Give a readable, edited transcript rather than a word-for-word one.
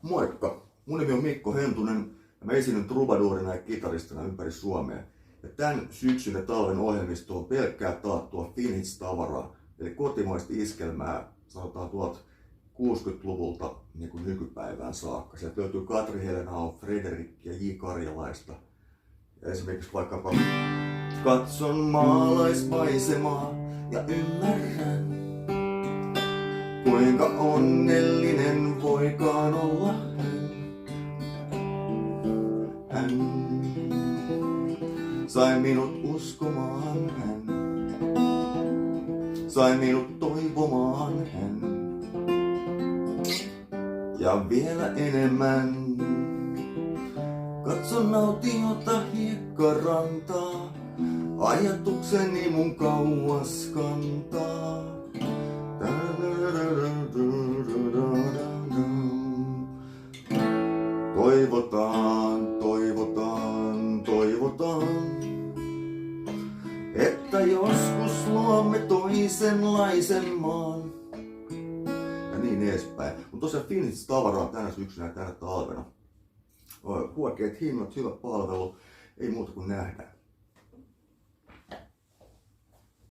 Moikka! Mun nimi on Mikko Hentunen ja mä esiinnyn troubadourina ja kitaristina ympäri Suomea. Ja tän syksyn ja talven ohjelmisto on pelkkää taattua Finhits-tavaraa, eli kotimaista iskelmää, sanotaan tuolta 60-luvulta niin kuin nykypäivään saakka. Sieltä löytyy Katri Helenaa, Frederik ja J. Karjalaista. Ja esimerkiksi vaikkapa katson maalaismaisemaa ja ymmärrän, kuinka onnellinen voikaan olla hän. Hän sai minut uskomaan hän, sai minut toivomaan hän. Ja vielä enemmän katson nautiota hiekkarantaa, ajatukseni mun kauas kantaa. Toivotaan, toivotaan, toivotaan, että joskus luomme toisenlaisen maan. Ja niin edespäin. Mutta tosiaan Finhits-tavaraa tänä syksynä ja tänä talvena. Huokeet hinnat, hyvä palvelu, ei muuta kuin nähdään.